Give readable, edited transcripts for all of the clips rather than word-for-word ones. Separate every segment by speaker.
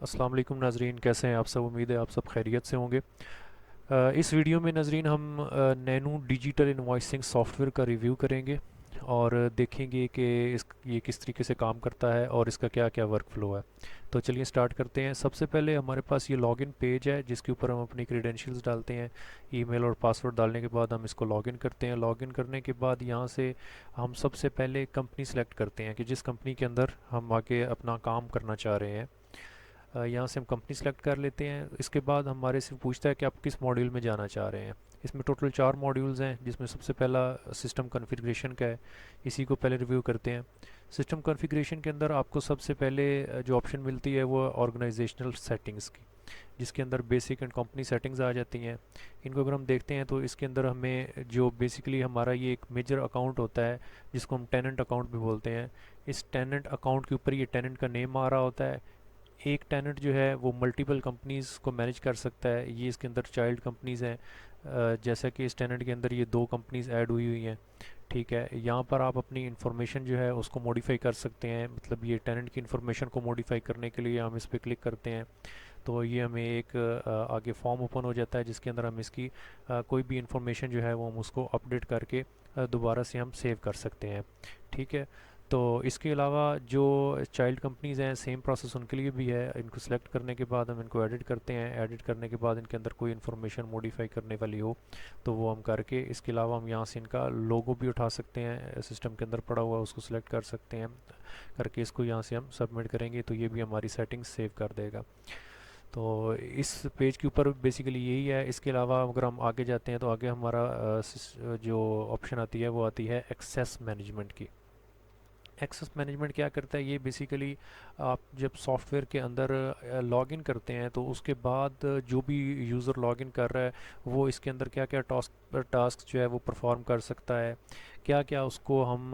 Speaker 1: अस्सलाम वालेकुम नाजरीन, कैसे हैं आप सब। उम्मीद है आप सब खैरियत से होंगे। इस वीडियो में नाजरीन हम नैनो डिजिटल इनवॉइसिंग सॉफ्टवेयर का रिव्यू करेंगे और देखेंगे कि ये किस तरीके से काम करता है और इसका क्या क्या वर्क फ्लो है। तो चलिए स्टार्ट करते हैं। सबसे पहले हमारे पास ये लॉगिन पेज है जिसके ऊपर हम अपनी क्रेडेंशियल्स डालते हैं। ईमेल और पासवर्ड डालने के बाद हम इसको लॉगिन करते हैं। लॉगिन करने के बाद यहाँ से हम सबसे पहले कंपनी सेलेक्ट करते हैं कि जिस कंपनी के अंदर हम आके अपना काम करना चाह रहे हैं। यहाँ से हम कंपनी सेलेक्ट कर लेते हैं। इसके बाद हमारे से पूछता है कि आप किस मॉड्यूल में जाना चाह रहे हैं। इसमें टोटल 4 मॉड्यूल्स हैं जिसमें सबसे पहला सिस्टम कॉन्फ़िगरेशन का है। इसी को पहले रिव्यू करते हैं। सिस्टम कॉन्फ़िगरेशन के अंदर आपको सबसे पहले जो ऑप्शन मिलती है वो ऑर्गेनाइजेशनल सेटिंग्स की, जिसके अंदर बेसिक एंड कंपनी सेटिंग्स आ जाती हैं। इनको अगर हम देखते हैं तो इसके अंदर हमें जो बेसिकली हमारा ये एक मेजर अकाउंट होता है जिसको हम टेनेंट अकाउंट भी बोलते हैं। इस टेनेंट अकाउंट के ऊपर ये टेनेंट का नेम आ रहा होता है। एक टेनेंट जो है वो मल्टीपल कंपनीज़ को मैनेज कर सकता है। ये इसके अंदर चाइल्ड कंपनीज़ हैं। जैसा कि इस टेनेंट के अंदर ये 2 कंपनीज़ ऐड हुई हुई हैं। ठीक है, यहाँ पर आप अपनी इन्फॉर्मेशन जो है उसको मॉडिफाई कर सकते हैं। मतलब ये टेनेंट की इन्फॉर्मेशन को मॉडिफाई करने के लिए हम इस पर क्लिक करते हैं तो ये हमें एक आगे फॉर्म ओपन हो जाता है जिसके अंदर हम इसकी कोई भी इंफॉर्मेशन जो है वो हम उसको अपडेट करके दोबारा से हम सेव कर सकते हैं। ठीक है। तो इसके अलावा जो चाइल्ड कंपनीज़ हैं सेम प्रोसेस उनके लिए भी है। इनको सेलेक्ट करने के बाद हम इनको एडिट करते हैं। एडिट करने के बाद इनके अंदर कोई इन्फॉर्मेशन मॉडिफाई करने वाली हो तो वो हम करके, इसके अलावा हम यहाँ से इनका लोगो भी उठा सकते हैं। सिस्टम के अंदर पड़ा हुआ उसको सिलेक्ट कर सकते हैं करके इसको यहाँ से हम सबमिट करेंगे तो ये भी हमारी सेटिंग सेव कर देगा। तो इस पेज के ऊपर बेसिकली यही है। इसके अलावा अगर हम आगे जाते हैं तो आगे हमारा जो ऑप्शन आती है वो आती है एक्सेस मैनेजमेंट की। एक्सेस मैनेजमेंट क्या करता है, ये बेसिकली आप जब सॉफ्टवेयर के अंदर लॉगिन करते हैं तो उसके बाद जो भी यूज़र लॉगिन कर रहा है वो इसके अंदर क्या क्या टास्क जो है वो परफॉर्म कर सकता है, क्या क्या उसको हम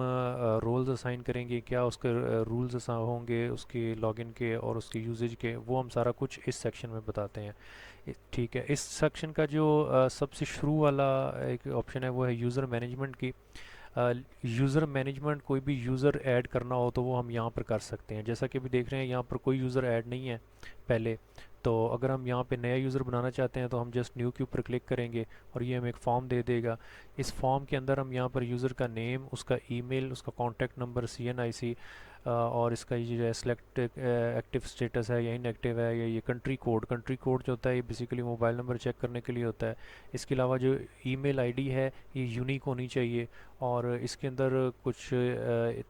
Speaker 1: रोल्स असाइन करेंगे, क्या उसके रूल्स होंगे उसके लॉगिन के और उसके यूजेज के, वो हम सारा कुछ इस सेक्शन में बताते हैं। ठीक है। इस सेक्शन का जो सबसे शुरू वाला एक ऑप्शन है वो है यूज़र मैनेजमेंट की। यूज़र मैनेजमेंट, कोई भी यूज़र ऐड करना हो तो वो हम यहाँ पर कर सकते हैं। जैसा कि अभी देख रहे हैं यहाँ पर कोई यूज़र ऐड नहीं है पहले। तो अगर हम यहाँ पे नया यूज़र बनाना चाहते हैं तो हम जस्ट न्यू के ऊपर क्लिक करेंगे और ये हमें एक फॉर्म दे देगा। इस फॉर्म के अंदर हम यहाँ पर यूज़र का नेम, उसका ईमेल, उसका कॉन्टैक्ट नंबर, CNIC और इसका ये जो है सिलेक्ट एक्टिव स्टेटस है या इनएक्टिव है, या ये कंट्री कोड जो होता है ये बेसिकली मोबाइल नंबर चेक करने के लिए होता है। इसके अलावा जो ईमेल आईडी है ये यूनिक होनी चाहिए। और इसके अंदर कुछ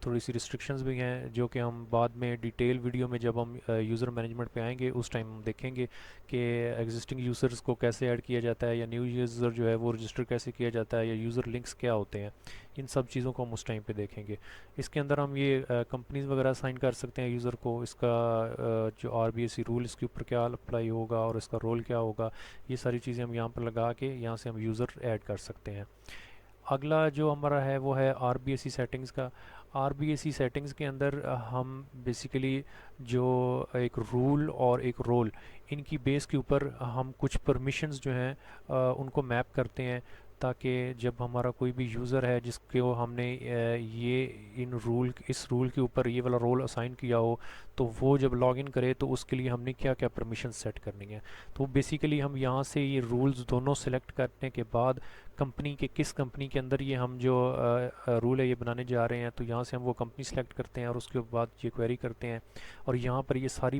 Speaker 1: थोड़ी सी रिस्ट्रिक्शंस भी हैं जो कि हम बाद में डिटेल वीडियो में जब हम यूज़र मैनेजमेंट पे आएंगे उस टाइम हम देखेंगे कि एग्जिस्टिंग यूज़र्स को कैसे ऐड किया जाता है या न्यू यूज़र जो है वो रजिस्टर कैसे किया जाता है या यूज़र लिंक्स क्या होते हैं। इन सब चीज़ों को हम उस टाइम पे देखेंगे। इसके अंदर हम ये कंपनीज वगैरह साइन कर सकते हैं यूज़र को। इसका जो RBAC रूल इसके ऊपर क्या अप्लाई होगा और इसका रोल क्या होगा, ये सारी चीज़ें हम यहाँ पर लगा के यहाँ से हम यूज़र ऐड कर सकते हैं। अगला जो हमारा है वो है RBAC सेटिंग्स का। RBAC सेटिंग्स के अंदर हम बेसिकली जो एक रूल और एक रोल, इनकी बेस के ऊपर हम कुछ परमिशंस जो हैं उनको मैप करते हैं ताकि जब हमारा कोई भी यूज़र है जिसको हमने ये इस रूल के ऊपर ये वाला रोल असाइन किया हो तो वो जब लॉगिन करे तो उसके लिए हमने क्या क्या परमिशन सेट करनी है। तो बेसिकली हम यहाँ से ये रूल्स दोनों सेलेक्ट करने के बाद कंपनी के, किस कंपनी के अंदर ये हम जो रूल है ये बनाने जा रहे हैं, तो यहाँ से हम वो कंपनी सेलेक्ट करते हैं और उसके बाद ये क्वेरी करते हैं और यहाँ पर ये सारी